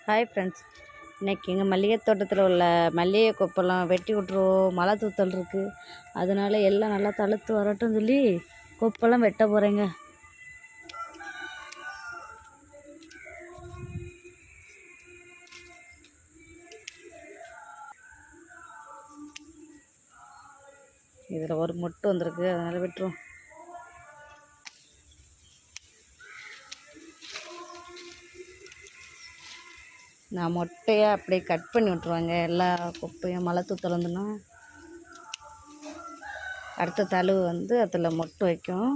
Hi friends, இன்றைக்கி எங்கள் மல்லிகை தோட்டத்தில் உள்ள மல்லிகை கொப்பெல்லாம் வெட்டி விட்ருவோம். மழை தூத்தல் இருக்குது, அதனால எல்லாம் நல்லா தழுத்து வரட்டும் சொல்லி கொப்பெல்லாம் வெட்ட போகிறேங்க. இதில் ஒரு மொட்டு வந்திருக்கு, அதனால் விட்டுருவோம். நான் மொட்டையை அப்படியே கட் பண்ணி விட்ருவாங்க. எல்லா குப்பையும் மழை தூத்தல் வந்துன்னா அடுத்த தழுவு வந்து அதில் மொட்டு வைக்கும்.